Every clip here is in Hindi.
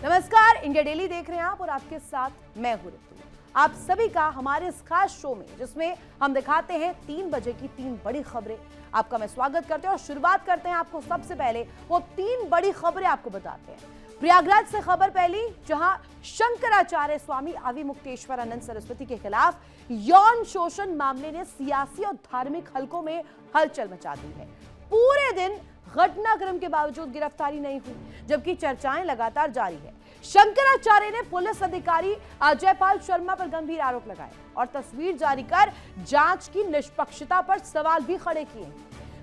नमस्कार, इंडिया डेली देख रहे हैं आप और आपके साथ मैं हूं ऋतु। आप सभी का हमारे इस खास शो में, जिसमें हम दिखाते हैं 3 बजे की 3 बड़ी खबरें, आपका मैं स्वागत करते हैं और शुरुआत करते हैं आपको सबसे पहले वो 3 बड़ी खबरें आपको बताते हैं। प्रयागराज से खबर पहली, जहां शंकराचार्य स्वामी अविमुक्तेश्वरानंद सरस्वती के खिलाफ यौन शोषण मामले ने सियासी और धार्मिक हलकों में हलचल मचा दी है। पूरे दिन घटनाक्रम के बावजूद गिरफ्तारी नहीं हुई, जबकि चर्चाएं लगातार जारी है। शंकराचार्य ने पुलिस अधिकारी अजयपाल शर्मा पर गंभीर आरोप लगाए और तस्वीर जारी कर जांच की निष्पक्षता पर सवाल भी खड़े किए।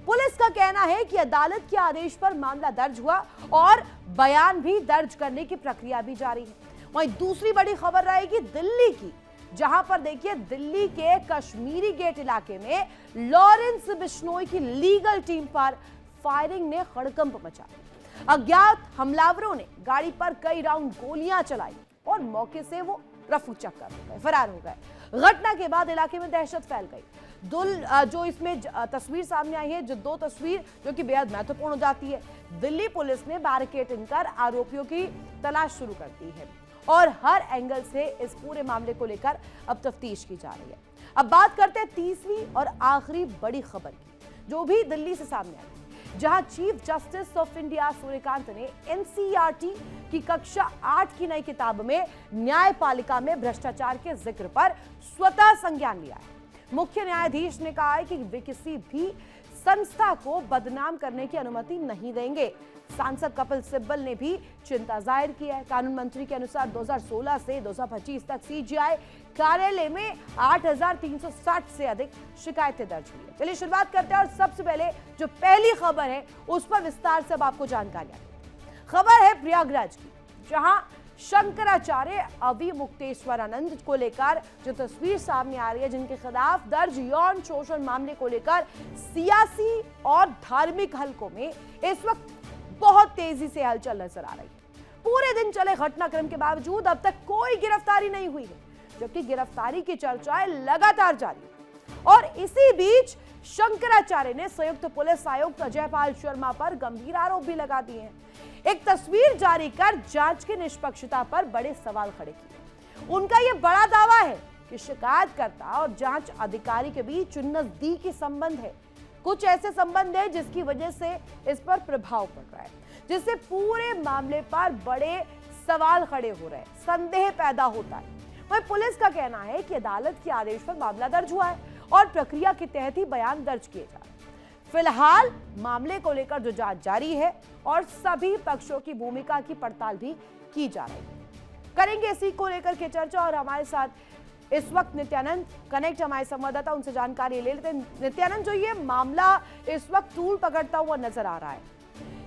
पुलिस का कहना है कि अदालत के आदेश पर मामला दर्ज हुआ और बयान भी दर्ज करने की प्रक्रिया भी जारी है। वहीं दूसरी बड़ी खबर रहेगी दिल्ली की, जहां पर देखिए दिल्ली के कश्मीरी गेट इलाके में लॉरेंस बिश्नोई की लीगल टीम पर फायरिंग ने हड़कंप मचा दिया। अज्ञात हमलावरों ने गाड़ी पर कई राउंड गोलियां चलाई और मौके से वो रफू चक्कर हो गए, फरार हो गए। घटना के बाद इलाके में दहशत फैल गई। जो इसमें तस्वीर सामने आई है, जो 2 तस्वीर जो कि बेहद महत्वपूर्ण हो जाती है। दिल्ली पुलिस ने बैरिकेडिंग कर आरोपियों की तलाश शुरू कर दी है और हर एंगल से इस पूरे मामले को लेकर अब तफ्तीश की जा रही है। अब बात करते हैं तीसरी और आखिरी बड़ी खबर की, जो भी दिल्ली से सामने आई, जहां chief justice of India Suryakant ने एनसीईआरटी की कक्षा 8 की नई किताब में न्यायपालिका में भ्रष्टाचार के जिक्र पर स्वतः संज्ञान लिया है। मुख्य न्यायाधीश ने कहा है कि वे किसी भी संस्था को बदनाम करने की अनुमति नहीं देंगे। सांसद कपिल सिब्बल ने भी चिंता जाहिर की है। कानून मंत्री के अनुसार 2016 से 2025 तक सीजीआई कार्यालय में 8360 से अधिक शिकायतें दर्ज हुई है। चलिए शुरुआत करते हैं और सबसे पहले जो पहली खबर है उस पर विस्तार से अब आपको जानकारियां दें। खबर है प्रयागराज की, जहां शंकराचार्य अविमुक्तेश्वरानंद को लेकर जो तस्वीर सामने आ रही है, जिनके खिलाफ दर्ज यौन शोषण मामले को लेकर सियासी और धार्मिक हलकों में इस वक्त बहुत तेजी से हलचल नजर आ रही है। पूरे दिन चले घटनाक्रम के बावजूद अब तक कोई गिरफ्तारी नहीं हुई है, जबकि गिरफ्तारी की चर्चाएं लगातार जारी है। और इसी बीच शंकराचार्य ने संयुक्त पुलिस आयुक्त अजयपाल शर्मा पर गंभीर आरोप भी लगा दिए हैं। एक तस्वीर जारी कर जांच की निष्पक्षता पर बड़े सवाल खड़े किए। उनका यह बड़ा दावा है कि शिकायतकर्ता और जांच अधिकारी के बीच नजदीकी संबंध है। कुछ ऐसे संबंध है जिसकी वजह से इस पर प्रभाव पड़ रहा है, जिससे पूरे मामले पर बड़े सवाल खड़े हो रहे हैं, संदेह पैदा होता है। वहीं पुलिस का कहना है कि अदालत के आदेश पर मामला दर्ज हुआ है और प्रक्रिया के तहत ही बयान दर्ज किए जा रहे हैं। फिलहाल मामले को लेकर जो जांच जारी है और सभी पक्षों की भूमिका की पड़ताल भी की जा रही है। करेंगे इसी को लेकर के चर्चा और हमारे साथ इस वक्त नित्यानंद कनेक्ट, हमारे संवाददाता, उनसे जानकारी ले लेते हैं। नित्यानंद, जो ये मामला इस वक्त तूल पकड़ता हुआ नजर आ रहा है,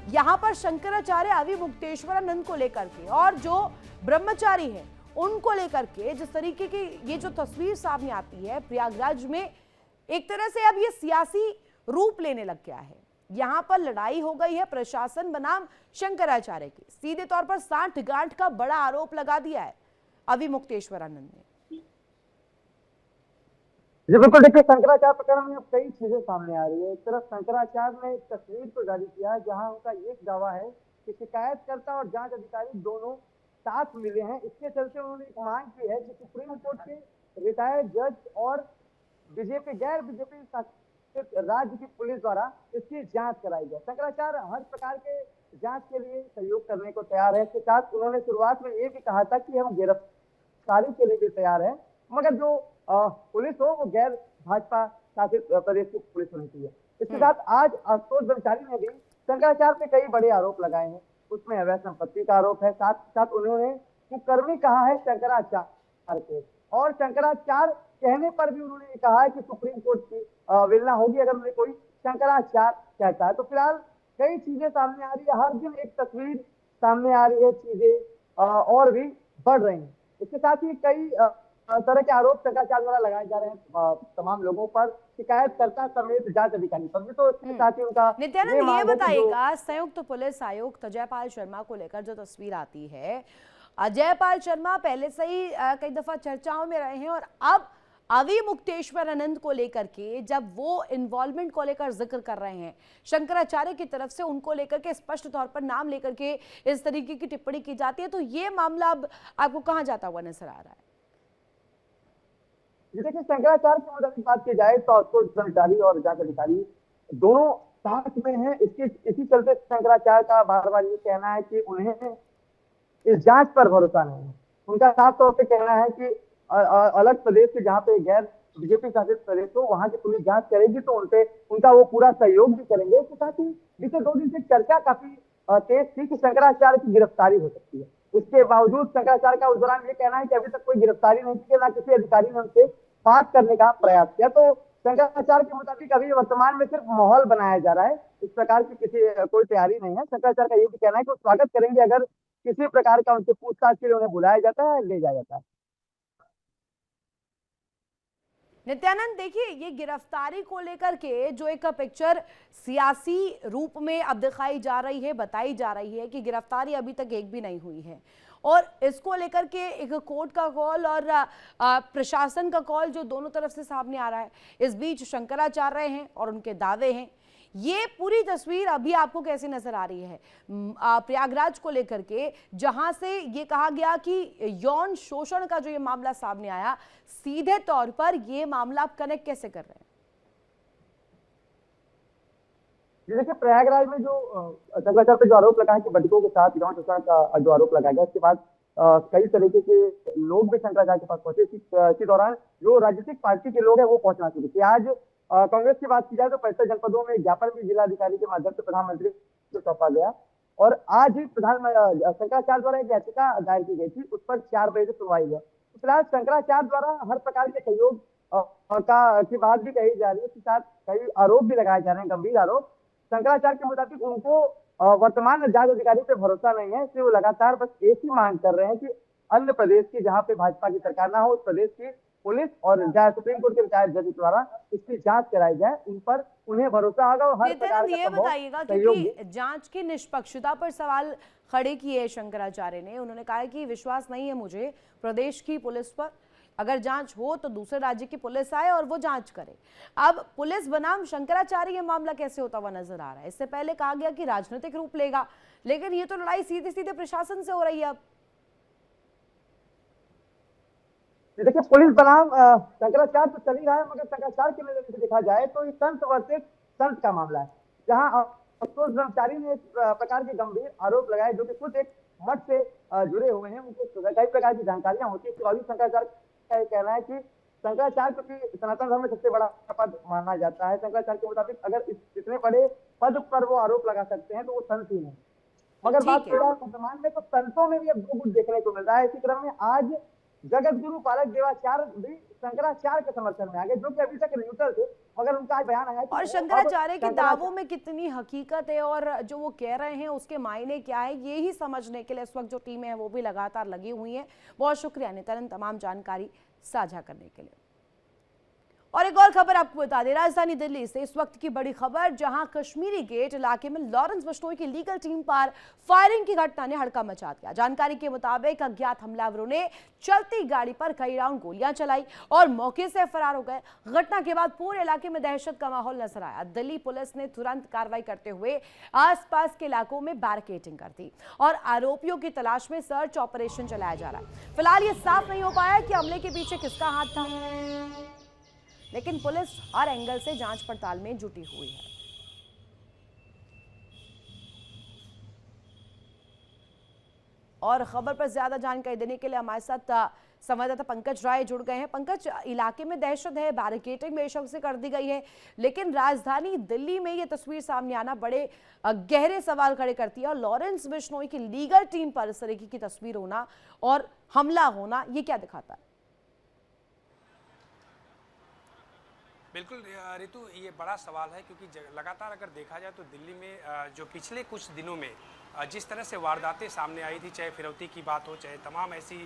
यहाँ पर शंकराचार्य अविमुक्तेश्वरानंद को लेकर के और जो ब्रह्मचारी है उनको लेकर के जिस तरीके की ये जो तस्वीर सामने आती है प्रयागराज में, एक तरह से अब ये सियासी रूप लेने लग गया है। यहाँ पर लड़ाई हो गई है प्रशासन बनाम शंकराचार्य की। सीधे तौर पर सांठ गांठ का बड़ा आरोप लगा दिया है अविमुक्तेश्वरानंद ने। जी बिल्कुल, देखिए शंकराचार्य प्रकरण में अब कई चीजें सामने आ रही है। एक तरफ शंकराचार्य ने एक तस्वीर को जारी किया जहां उनका एक दावा है कि शिकायतकर्ता और जांच अधिकारी दोनों साथ मिले हैं। इसके चलते उन्होंने एक मांग की है कि सुप्रीम कोर्ट के रिटायर्ड जज और बीजेपी गैर बीजेपी शासित राज्य की पुलिस द्वारा इसकी जांच कराई जाए। शंकराचार्य हर प्रकार के जांच के लिए सहयोग करने को तैयार है। इसके साथ उन्होंने शुरुआत में ये भी कहा था कि हम गिरफ्तारी के लिए भी तैयार है, मगर जो पुलिस हो वो गैर भाजपा शासित प्रदेश की पुलिस होनी चाहिए। इसके साथ आज आशुतोष ब्रह्मचारी ने भी शंकराचार्य पे कई बड़े आरोप लगाए हैं। उसमें अवैध संपत्ति का आरोप है, साथ साथ उन्होंने कुकर्मी कहा है शंकराचार्य को, और शंकराचार्य कहने पर भी उन्होंने कहा है कि सुप्रीम कोर्ट की विलना होगी अगर उन्हें कोई शंकराचार्य कहता है। तो फिलहाल कई चीजें सामने आ रही है, हर दिन एक तस्वीर सामने आ रही है, चीजें और भी बढ़ रही है। इसके साथ ही कई तरह के आरोप शंकराचार्य द्वारा लगाए जा रहे हैं तमाम लोगों पर, शिकायतकर्ता समेत जांच अधिकारी पर भी। तो इसके साथ ही उनका नित्यानंद, ये बताइएगा, संयुक्त पुलिस आयुक्त अजयपाल शर्मा को लेकर जो तस्वीर आती है, अजयपाल शर्मा पहले से ही कई दफा चर्चाओं में रहे हैं और अब अभी मुक्तेश्वर आनंद को लेकर के जब वो इन्वॉल्वमेंट को लेकर जिक्र कर रहे हैं, शंकराचार्य की तरफ से उनको लेकर के स्पष्ट तौर पर नाम लेकर के इस तरीके की टिप्पणी की जाती है, तो ये मामला अब आपको कहां जाता हुआ नजर आ रहा है? देखिए, शंकराचार्य की मुताबिक बात की जाए तो आशुतोष ब्रह्मचारी और जांच अधिकारी दोनों साथ में हैं। इसी चलते शंकराचार्य का बार बार ये कहना है कि उन्हें इस जांच पर भरोसा नहीं है। उनका साफ तौर पे कहना है कि अलग प्रदेश से जहाँ पे गैर बीजेपी शासित प्रदेश हो वहां की पुलिस जांच करेगी तो उनपे उनका वो पूरा सहयोग भी करेंगे। इसके साथ ही बीते 2 दिन से चर्चा काफी तेज थी कि शंकराचार्य की गिरफ्तारी हो सकती है। इसके बावजूद शंकराचार्य का उस दौरान ये कहना है कि अभी तक कोई गिरफ्तारी नहीं की, ना किसी अधिकारी ने उनसे बात करने का प्रयास किया। तो शंकराचार्य के मुताबिक अभी वर्तमान में सिर्फ माहौल बनाया जा रहा है, इस प्रकार की कोई तैयारी नहीं है। शंकराचार्य का ये भी कहना है कि वो स्वागत करेंगे अगर किसी प्रकार का उनसे पूछताछ के लिए उन्हें बुलाया जाता है, ले जाया जाता है। नित्यानंद, देखिए, ये गिरफ्तारी को लेकर के जो एक पिक्चर सियासी रूप में अब दिखाई जा रही है, बताई जा रही है कि गिरफ्तारी अभी तक एक भी नहीं हुई है, और इसको लेकर के एक कोर्ट का कॉल और प्रशासन का कॉल जो दोनों तरफ से सामने आ रहा है, इस बीच शंकराचार्य हैं और उनके दावे हैं। ये पूरी तस्वीर अभी आपको कैसे नजर आ रही है प्रयागराज को लेकर के, जहां से ये कहा गया कि यौन शोषण का जो ये मामला सामने आया, सीधे तौर पर ये मामला आप कनेक्ट कैसे कर रहे हैं? देखिए, प्रयागराज में जो शंकराचार्य पे जो आरोप लगा है कि बटुकों के साथ यौन शोषण का जो आरोप लगाया गया, उसके बाद कई तरीके के लोग भी शंकराचार्य के पास पहुंचे। इसी दौरान जो राजनीतिक पार्टी के लोग हैं वो पहुंचना शुरू किए। आज कांग्रेस की बात की जाए तो 65 जनपदों में ज्ञापन भी जिलाधिकारी के माध्यम से प्रधानमंत्री को सौंपा गया, और आज ही शंकराचार्य द्वारा एक याचिका दायर की गई थी, उस पर 4 बजे से सुनवाई हुआ। फिलहाल शंकराचार्य द्वारा हर प्रकार के सहयोग की बात भी कही जा रही है, इसके साथ कई आरोप भी लगाए जा रहे हैं, गंभीर आरोप। शंकराचार्य के मुताबिक उनको वर्तमान जांच अधिकारी पे भरोसा नहीं है, इसलिए वो लगातार बस एक ही मांग कर रहे हैं कि अन्य प्रदेश की जहां पे भाजपा की सरकार ना हो, उस प्रदेश की पुलिस और सुप्रीम कोर्ट के रिटायर्ड जज द्वारा इसकी जांच कराई जाए, उन पर उन्हें भरोसा होगा। और हर प्रकार का ये बताइएगा, क्योंकि जांच की निष्पक्षता पर सवाल खड़े किए शंकराचार्य ने। उन्होंने कहा है कि विश्वास नहीं है मुझे प्रदेश की पुलिस पर, अगर जांच हो तो दूसरे राज्य की पुलिस आए और वो जांच करे। अब पुलिस बनाम शंकराचार्य ये मामला कैसे होता हुआ नजर आ रहा है? इससे पहले कहा गया कि राजनीतिक रूप लेगा, लेकिन ये तो लड़ाई सीधे सीधे प्रशासन से हो रही है। अब देखिए, पुलिस बनाम शंकराचार्य तो चल ही रहा है, मगर शंकराचार्य के नजरिए से देखा जाए तो ये संत वर्सेस संत का मामला है, जहां आशुतोष ब्रह्मचारी ने इस प्रकार के गंभीर आरोप लगाए, जो कि खुद एक मठ से जुड़े हुए हैं, उनको कई प्रकार की जानकारियां होती है। तो अभी शंकराचार्य का ये कहना है कि शंकराचार्य क्योंकि सनातन धर्म में सबसे बड़ा पद माना जाता है, शंकराचार्य के मुताबिक अगर इतने बड़े पद पर वो आरोप लगा सकते हैं तो वो संत ही नहीं। मगर बात करें वर्तमान में तो संतों में भी अब 2 गुट देखने को मिल रहा है। इसी क्रम में आज जगत गुरु बालक देवाचार्य भी शंकराचार्य के समर्थन में आ गए, जो कि अभी तक न्यूट्रल थे, मगर उनका आज बयान आया कि और शंकराचार्य के दावों में कितनी हकीकत है और जो वो कह रहे हैं उसके मायने क्या है, ये ही समझने के लिए इस वक्त जो टीमें हैं वो भी लगातार लगी हुई हैं। बहुत शुक्रिया नित्यानंद तमाम जानकारी साझा करने के लिए। और एक और खबर आपको बता दें, राजधानी दिल्ली से इस वक्त की बड़ी खबर, जहां कश्मीरी गेट इलाके में लॉरेंस बिश्नोई की लीगल टीम पर फायरिंग की घटना ने हड़कंप मचा दिया। जानकारी के मुताबिक अज्ञात हमलावरों ने चलती गाड़ी पर कई राउंड गोलियां चलाई और मौके से फरार हो गए। घटना के बाद पूरे इलाके में दहशत का माहौल नजर आया। दिल्ली पुलिस ने तुरंत कार्रवाई करते हुए आसपास के इलाकों में बैरिकेडिंग कर दी और आरोपियों की तलाश में सर्च ऑपरेशन चलाया जा रहा है। फिलहाल ये साफ नहीं हो पाया कि हमले के पीछे किसका हाथ था, लेकिन पुलिस हर एंगल से जांच पड़ताल में जुटी हुई है। और खबर पर ज्यादा जानकारी देने के लिए हमारे साथ संवाददाता पंकज राय जुड़ गए हैं। पंकज, इलाके में दहशत है, बैरिकेडिंग बेशक से कर दी गई है, लेकिन राजधानी दिल्ली में ये तस्वीर सामने आना बड़े गहरे सवाल खड़े करती है। और लॉरेंस बिश्नोई की लीगल टीम पर इस तरीके की तस्वीर होना और हमला होना, ये क्या दिखाता है? बिल्कुल रितु, ये बड़ा सवाल है, क्योंकि लगातार अगर देखा जाए तो दिल्ली में जो पिछले कुछ दिनों में जिस तरह से वारदातें सामने आई थी, चाहे फिरौती की बात हो, चाहे तमाम ऐसी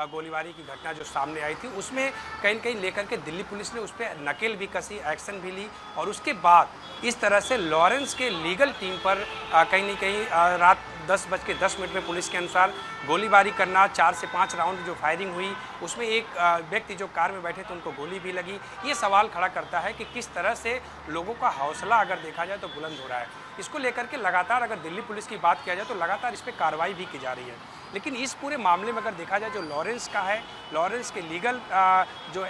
गोलीबारी की घटना जो सामने आई थी, उसमें कहीं न कहीं लेकर के दिल्ली पुलिस ने उस पर नकेल भी कसी, एक्शन भी ली और उसके बाद इस तरह से लॉरेंस के लीगल टीम पर कहीं न कहीं रात 10:10 में पुलिस के अनुसार गोलीबारी करना, 4 से 5 राउंड जो फायरिंग हुई उसमें एक व्यक्ति जो कार में बैठे थे उनको गोली भी लगी। ये सवाल खड़ा करता है कि किस तरह से लोगों का हौसला अगर देखा जाए तो बुलंद हो रहा है। इसको लेकर के लगातार अगर दिल्ली पुलिस की बात किया जाए तो लगातार इस पर कार्रवाई भी की जा रही है। लेकिन इस पूरे मामले में अगर देखा जाए जो लॉरेंस का है, लॉरेंस के लीगल जो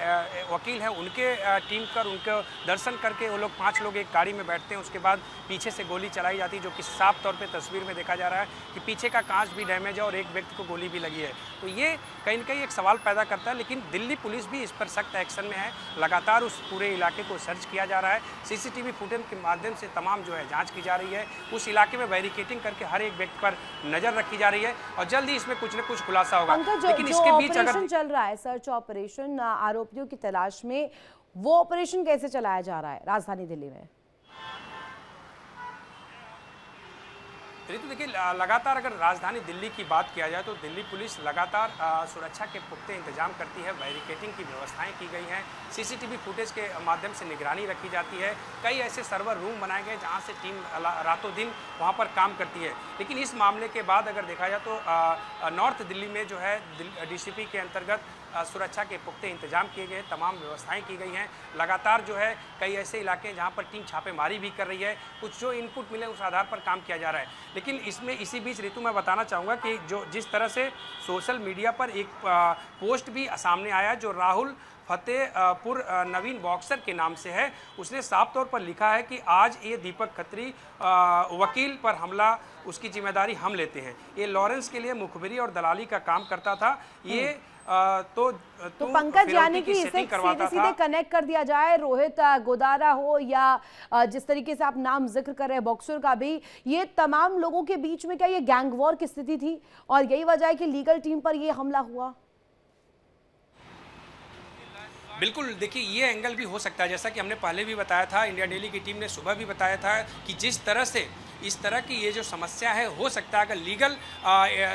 वकील हैं उनके टीम कर उनको दर्शन करके वो लोग 5 लोग एक गाड़ी में बैठते हैं, उसके बाद पीछे से गोली चलाई जाती है, जो कि साफ तौर पे तस्वीर में देखा जा रहा है कि पीछे का कांच भी डैमेज है और एक व्यक्ति को गोली भी लगी है। तो ये कहीं न कहीं एक सवाल पैदा करता है, लेकिन दिल्ली पुलिस भी इस पर सख्त एक्शन में है। लगातार उस पूरे इलाके को सर्च किया जा रहा है, सीसीटीवी फुटेज के माध्यम से तमाम जो है जाँच की जा रही है। उस इलाके में बैरिकेटिंग करके हर एक व्यक्ति पर नज़र रखी जा रही है और जल्द ही इसमें कुछ न कुछ खुलासा होगा। लेकिन इसके बीच अगर चल रहा है सर्च ऑपरेशन आरोपियों की तलाश में, वो ऑपरेशन कैसे चलाया जा रहा है राजधानी दिल्ली में? तो देखिए, लगातार अगर राजधानी दिल्ली की बात किया जाए तो दिल्ली पुलिस लगातार सुरक्षा के पुख्ते इंतजाम करती है, बैरिकेटिंग की व्यवस्थाएं की गई हैं, सीसीटीवी फुटेज के माध्यम से निगरानी रखी जाती है। कई ऐसे सर्वर रूम बनाए गए जहां से टीम रातों दिन वहां पर काम करती है। लेकिन इस मामले के बाद अगर देखा जाए तो नॉर्थ दिल्ली में जो है डीसीपी के अंतर्गत सुरक्षा के पुख्ते इंतजाम किए गए, तमाम व्यवस्थाएं की गई हैं। लगातार जो है कई ऐसे इलाके हैं जहां पर टीम छापेमारी भी कर रही है, कुछ जो इनपुट मिले उस आधार पर काम किया जा रहा है। लेकिन इसमें इसी बीच ऋतु मैं बताना चाहूँगा कि जो जिस तरह से सोशल मीडिया पर एक पोस्ट भी सामने आया जो राहुल फतेहपुर नवीन बॉक्सर के नाम से है, उसने साफ तौर पर लिखा है कि आज ये दीपक खत्री वकील पर हमला, उसकी जिम्मेदारी हम लेते हैं। ये लॉरेंस के लिए मुखबिरी और दलाली का काम करता था। ये तो पंकज, यानी कि इसे सीधे कनेक्ट कर दिया जाए, रोहित गोदारा हो या जिस तरीके से आप नाम जिक्र कर रहे हैं बॉक्सर का भी, ये तमाम लोगों के बीच में क्या ये गैंग वॉर की स्थिति थी और यही वजह है कि लीगल टीम पर ये हमला हुआ? बिल्कुल, देखिए ये एंगल भी हो सकता है। जैसा कि हमने पहले भी बताया था, इंडिया डेली की टीम ने सुबह भी बताया था कि जिस तरह से इस तरह की ये जो समस्या है, हो सकता है अगर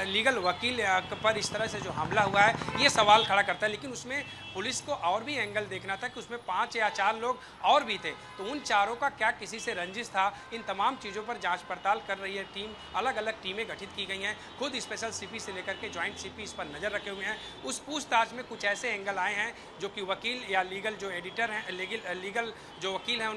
लीगल वकील पर इस तरह से जो हमला हुआ है ये सवाल खड़ा करता है। लेकिन उसमें पुलिस को और भी एंगल देखना था कि उसमें 5 या 4 लोग और भी थे, तो उन चारों का क्या किसी से रंजिश था, इन तमाम चीज़ों पर जांच पड़ताल कर रही है टीम। अलग अलग टीमें गठित की गई हैं, खुद स्पेशल सीपी से लेकर के ज्वाइंट सीपी इस पर नज़र रखे हुए हैं। उस पूछताछ में कुछ ऐसे एंगल आए हैं जो कि वकील या लीगल जो एडिटर हैं, लीगल जो वकील हैं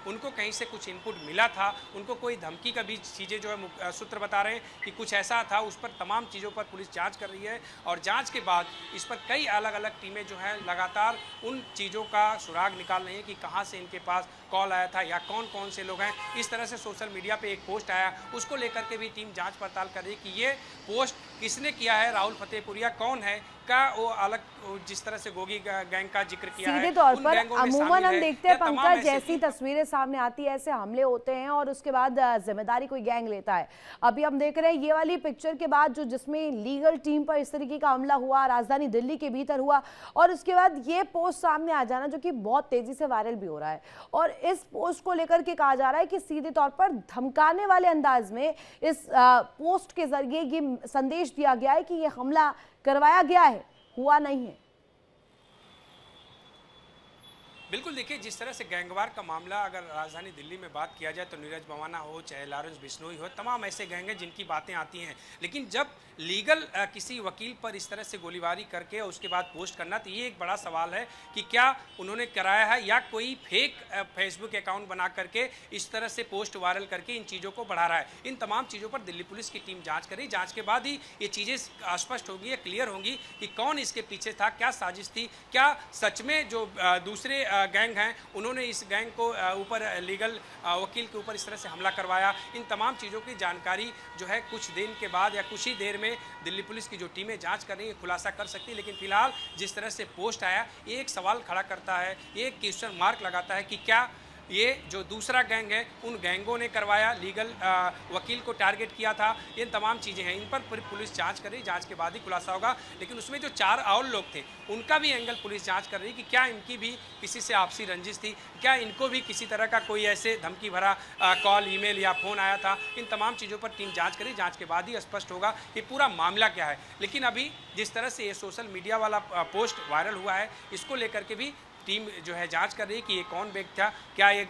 उनको कहीं से कुछ इनपुट मिला था, उनको कोई धमकी का भी चीज़ें जो है सूत्र बता रहे हैं कि कुछ ऐसा था। उस पर तमाम चीज़ों पर पुलिस जांच कर रही है और जांच के बाद इस पर कई अलग अलग टीमें जो हैं लगातार उन चीज़ों का सुराग निकाल रही हैं कि कहां से इनके पास कॉल आया था या कौन कौन से लोग हैं। इस तरह से सोशल मीडिया पे एक पोस्ट आया, उसको लेकर के भी टीम जांच पड़ताल कर रही है कि ये पोस्ट किसने किया है, राहुल फतेहपुरिया कौन है, का वो अलग जिस तरह से गोगी गैंग का जिक्र किया है। सीधे तौर पर अमूमन हम देखते हैं पंकज, जैसी तस्वीरें सामने आती है ऐसे हमले होते हैं और उसके बाद जिम्मेदारी कोई गैंग लेता है। अभी हम देख रहे हैं ये वाली पिक्चर के बाद जो जिसमें लीगल टीम पर इस तरीके का हमला हुआ, राजधानी दिल्ली के भीतर हुआ, और उसके बाद ये पोस्ट सामने आ जाना जो कि बहुत तेजी से वायरल भी हो रहा है। और इस पोस्ट को लेकर के कहा जा रहा है कि सीधे तौर पर धमकाने वाले अंदाज में इस पोस्ट के जरिए ये संदेश दिया गया है कि ये हमला करवाया गया है, हुआ नहीं है। बिल्कुल, देखिए जिस तरह से गैंगवार का मामला अगर राजधानी दिल्ली में बात किया जाए तो नीरज भवाना हो चाहे लॉरेंस बिश्नोई हो, तमाम ऐसे गैंग हैं जिनकी बातें आती हैं। लेकिन जब लीगल किसी वकील पर इस तरह से गोलीबारी करके उसके बाद पोस्ट करना, तो ये एक बड़ा सवाल है कि क्या उन्होंने कराया है या कोई फेक फेसबुक अकाउंट बना करके इस तरह से पोस्ट वायरल करके इन चीज़ों को बढ़ा रहा है। इन तमाम चीज़ों पर दिल्ली पुलिस की टीम जाँच करेगी। जाँच के बाद ही ये चीज़ें स्पष्ट होगी या क्लियर होंगी कि कौन इसके पीछे था, क्या साजिश थी, क्या सच में जो दूसरे गैंग हैं उन्होंने इस गैंग को ऊपर लीगल वकील के ऊपर इस तरह से हमला करवाया। इन तमाम चीज़ों की जानकारी जो है कुछ दिन के बाद या कुछ ही देर में दिल्ली पुलिस की जो टीमें जांच कर रही है खुलासा कर सकती है। लेकिन फिलहाल जिस तरह से पोस्ट आया, ये एक सवाल खड़ा करता है, ये एक क्वेश्चन मार्क लगाता है कि क्या ये जो दूसरा गैंग है उन गैंगों ने करवाया, लीगल वकील को टारगेट किया था, ये तमाम चीज़ें हैं। इन पर पुलिस जांच कर रही, जांच के बाद ही खुलासा होगा। लेकिन उसमें जो 4 और लोग थे उनका भी एंगल पुलिस जांच कर रही कि क्या इनकी भी किसी से आपसी रंजिश थी, क्या इनको भी किसी तरह का कोई ऐसे धमकी भरा कॉल, ईमेल या फ़ोन आया था। इन तमाम चीज़ों पर टीम जांच करी, जांच के बाद ही स्पष्ट होगा कि पूरा मामला क्या है। लेकिन अभी जिस तरह से ये सोशल मीडिया वाला पोस्ट वायरल हुआ है, इसको लेकर के भी टीम जो है जांच कर रही है कि ये कौन व्यक्ति था। क्या ये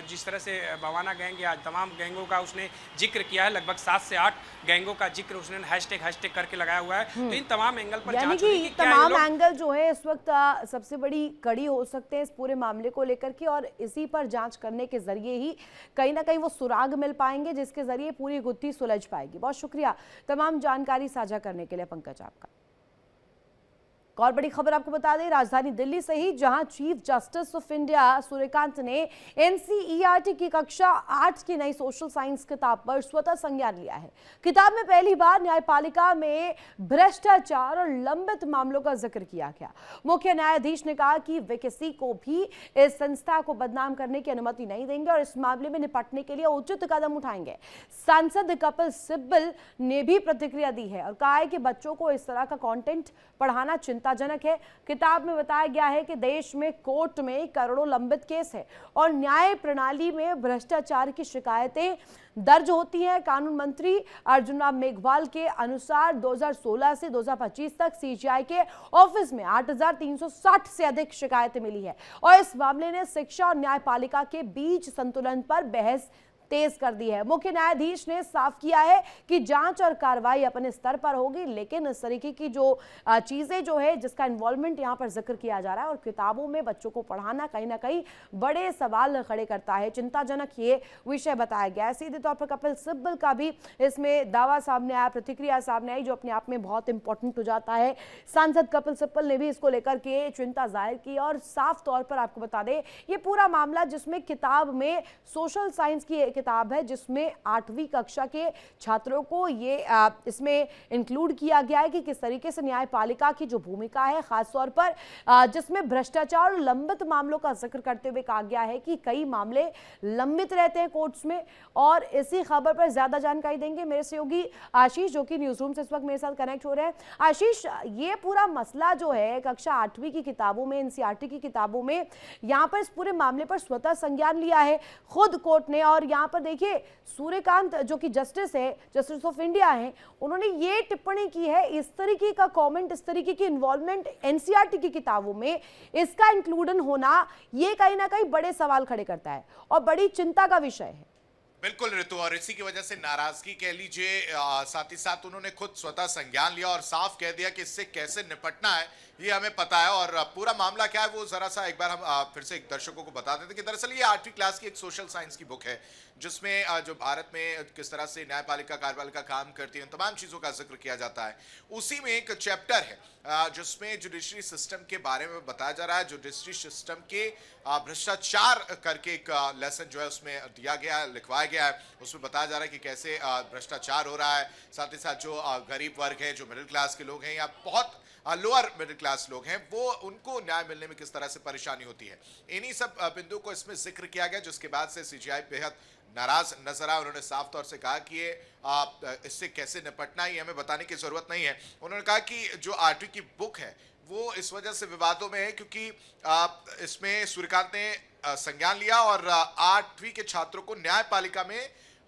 जिस तरह से बवाना गैंग या तमाम गैंगों का उसने जिक्र किया है, लगभग 7 से 8 गैंगों का जिक्र उसने हैशटैग करके लगाया हुआ है। तो इन तमाम एंगल पर जांच हो रही है कि क्या तमाम एंगल जो है इस वक्त सबसे बड़ी कड़ी हो सकते हैं इस पूरे मामले को लेकर के, और इसी पर जांच करने के जरिए ही कहीं ना कहीं वो सुराग मिल पाएंगे जिसके जरिए पूरी गुत्थी सुलझ पाएगी। बहुत शुक्रिया तमाम जानकारी साझा करने के लिए पंकज आपका। और बड़ी खबर आपको बता दें, राजधानी दिल्ली से ही जहां chief justice of India Suryakant ने एनसीईआरटी की कक्षा 8 की नई सोशल साइंस किताब पर स्वतः संज्ञान लिया है। किताब में पहली बार न्यायपालिका में भ्रष्टाचार और लंबित मामलों का जिक्र किया गया। मुख्य न्यायाधीश ने कहा कि वे किसी को भी इस संस्था को बदनाम करने की अनुमति नहीं देंगे और इस मामले में निपटने के लिए उचित कदम उठाएंगे। सांसद कपिल सिब्बल ने भी प्रतिक्रिया दी है और कहा है कि बच्चों को इस तरह का कंटेंट पढ़ाना चिंताजनक है। किताब में बताया गया है कि देश में कोर्ट में करोड़ों लंबित केस है और न्याय प्रणाली में भ्रष्टाचार की शिकायतें दर्ज होती हैं। कानून मंत्री अर्जुन राम मेघवाल के अनुसार 2016 से 2025 तक सीजीआई के ऑफिस में 8,360 से अधिक शिकायतें मिली है और इस मामले ने शिक्षा और न्यायपालिका के बीच संतुलन पर बहस तेज कर दी है। मुख्य न्यायाधीश ने साफ किया है कि जांच और कार्रवाई अपने स्तर पर होगी, लेकिन इस तरीके की जो चीजें जो है जिसका इन्वॉल्वमेंट यहां पर जिक्र किया जा रहा है और किताबों में बच्चों को पढ़ाना कहीं ना कहीं बड़े सवाल खड़े करता है। चिंताजनक ये विषय बताया गया है। सीधे तौर पर कपिल सिब्बल का भी इसमें दावा सामने आया, प्रतिक्रिया सामने आई, जो अपने आप में बहुत इंपॉर्टेंट हो जाता है। सांसद कपिल सिब्बल ने भी इसको लेकर के चिंता जाहिर की और साफ तौर पर आपको बता दें ये पूरा मामला जिसमें किताब में सोशल साइंस की किताब है जिसमें 8वीं कक्षा के छात्रों को ये इसमें इंक्लूड किया गया है कि किस तरीके से न्यायपालिका की जो भूमिका है, खासतौर पर जिसमें भ्रष्टाचार और लंबित मामलों का जिक्र करते हुए कहा गया है कि कई मामले लंबित रहते हैं कोर्ट्स में। और इसी खबर पर ज्यादा जानकारी देंगे मेरे सहयोगी आशीष, जो कि न्यूज रूम से इस वक्त मेरे साथ कनेक्ट हो रहे हैं। आशीष, ये पूरा मसला जो है कक्षा 8वीं की किताबों में, एनसीईआरटी की किताबों में, यहाँ पर इस पूरे मामले पर स्वतः संज्ञान लिया है खुद कोर्ट ने। और यहाँ पर देखिए सूर्यकांत जो कि जस्टिस है, जस्टिस ऑफ इंडिया हैं, उन्होंने ये टिप्पणी की है, इस तरीके का कमेंट, इस तरीके की इन्वॉल्वमेंट एनसीईआरटी की किताबों में इसका इंक्लूडन होना ये कहीं ना कहीं बड़े सवाल खड़े करता है और बड़ी चिंता का विषय है। बिल्कुल ऋतु, और इसी की वजह से नाराजगी कह लीजिए, साथ ही साथ उन्होंने खुद स्वतः संज्ञान लिया और साफ कह दिया कि इससे कैसे निपटना है ये हमें पता है। और पूरा मामला क्या है वो जरा सा एक बार हम फिर से एक दर्शकों को बता देते कि दरअसल ये 8वीं क्लास की एक सोशल साइंस की बुक है जिसमें जो भारत में किस तरह से न्यायपालिका कार्यपालिका काम करती है, तमाम चीजों का जिक्र किया जाता है। उसी में एक चैप्टर है जिसमें जुडिशरी सिस्टम के बारे में बताया जा रहा है। जुडिशरी सिस्टम के भ्रष्टाचार करके एक लेसन जो है उसमें दिया गया है, लिखवाया गया है। उसमें बताया जा रहा है कि कैसे भ्रष्टाचार हो रहा है। साथ ही साथ जो गरीब वर्ग है, जो मिडिल क्लास के लोग हैं या बहुत लोअर मिडिल क्लास लोग हैं, वो उनको न्याय मिलने में किस तरह से परेशानी होती है, इन्हीं सब बिंदु को इसमें जिक्र किया गया। जिसके बाद से सीजीआई बेहद नाराज नजर आया। उन्होंने साफ तौर से कहा कि ये इससे कैसे निपटना है हमें बताने की जरूरत नहीं है। उन्होंने कहा कि जो 8वीं की बुक है वो इस वजह से विवादों में है क्योंकि इसमें सूर्यकांत ने संज्ञान लिया और 8वीं के छात्रों को न्यायपालिका में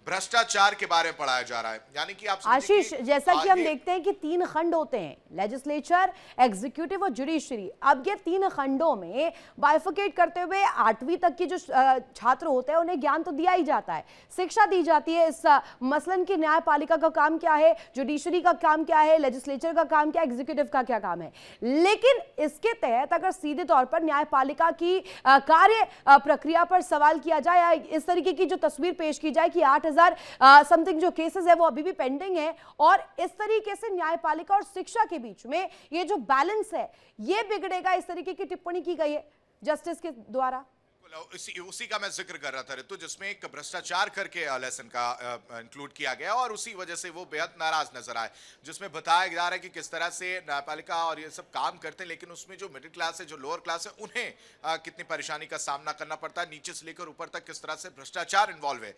भ्रष्टाचार के बारे में पढ़ाया जा रहा है। यानी कि आप आशीष, जैसा कि हम देखते हैं कि 3 खंड होते हैं, लेजिस्लेचर, एग्जीक्यूटिव और जुडिशरी। अब ये 3 खंडों में बाइफिकेट करते हुए 8वीं तक के जो छात्र होते हैं उन्हें ज्ञान तो दिया ही जाता है, शिक्षा दी जाती है। इस मसलन की न्यायपालिका का काम क्या है, जुडिशरी का काम क्या है, लेजिस्लेचर का काम क्या है, एग्जीक्यूटिव का क्या काम है। लेकिन इसके तहत अगर सीधे तौर पर न्यायपालिका की कार्य प्रक्रिया पर सवाल किया जाए या इस तरीके की जो तस्वीर पेश की जाए कि 8,000 समथिंग जो केसेस है वो अभी भी पेंडिंग है और इस तरीके से न्यायपालिका और शिक्षा के बीच में ये जो बैलेंस है ये बिगड़ेगा, इस तरीके की टिप्पणी की गई है जस्टिस के द्वारा। उसी का मैं जिक्र कर रहा था ऋतु, जिसमें एक भ्रष्टाचार करके लेसन का इंक्लूड किया गया और उसी वजह से वो बेहद नाराज नजर आए, जिसमें बताया जा रहा है कि किस तरह से न्यायपालिका और ये सब काम करते हैं, लेकिन उसमें जो मिडिल क्लास है, जो लोअर क्लास है, उन्हें कितनी परेशानी का सामना करना पड़ता है, नीचे से लेकर ऊपर तक किस तरह से भ्रष्टाचार इन्वॉल्व है,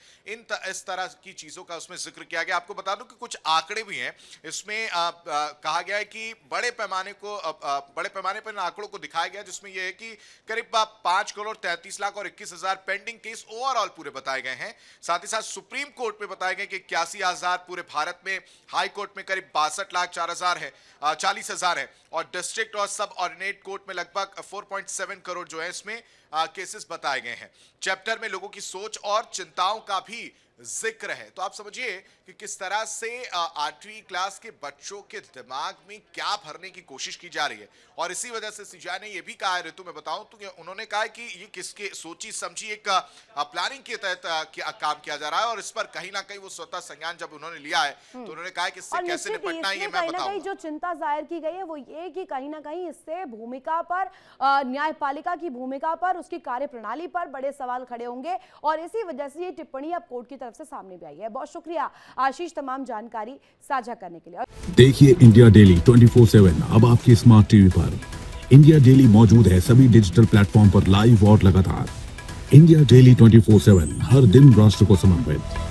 इस तरह की चीजों का उसमें जिक्र किया गया। आपको बता दूं कि कुछ आंकड़े भी हैं इसमें, कहा गया है कि बड़े पैमाने पर इन आंकड़ों को दिखाया गया, जिसमें यह है कि करीब 5 करोड़ 33 लाख और 21,000 पेंडिंग केस ओवरऑल पूरे बताए गए हैं। साथ ही साथ सुप्रीम कोर्ट में बताए गए कि 81,000 पूरे भारत में, हाई कोर्ट में करीब 62 लाख 40,000 है और डिस्ट्रिक्ट और सब ऑर्डिनेट कोर्ट में लगभग 4.7 करोड़ जो है इसमें केसेस बताए गए हैं। चैप्टर में लोगों की सोच और चिंताओं का भी जिक्र है। तो आप समझिए कि किस तरह से 8वीं क्लास के बच्चों के दिमाग में क्या भरने की कोशिश की जा रही है और इसी वजह से सीजीआई ने यह भी कहा है, ऋतु में बताऊं तो उन्होंने कहा है कि ये किसके सोची समझी एक प्लानिंग के तहत काम किया जा रहा है और इस पर कहीं ना कहीं वो स्वतः संज्ञान जब उन्होंने लिया है तो उन्होंने कहा है कि इससे कैसे निपटना है ये मैं बताऊंगा। जो चिंता जाहिर की गई है वो ये कि कहीं ना कहीं इससे भूमिका पर, न्यायपालिका की भूमिका पर, उसकी कार्यप्रणाली पर बड़े सवाल खड़े होंगे और इसी वजह से ये टिप्पणी अब कोर्ट की तरफ से सामने भी आई है। बहुत शुक्रिया आशीष तमाम जानकारी साझा करने के लिए। देखिए इंडिया डेली 24/7 अब आपके स्मार्ट टीवी पर। इंडिया डेली मौजूद है सभी डिजिटल प्लेटफॉर्म पर लाइव और लगातार। इंडिया डेली 24/7 हर दिन राष्ट्र को समर्पित।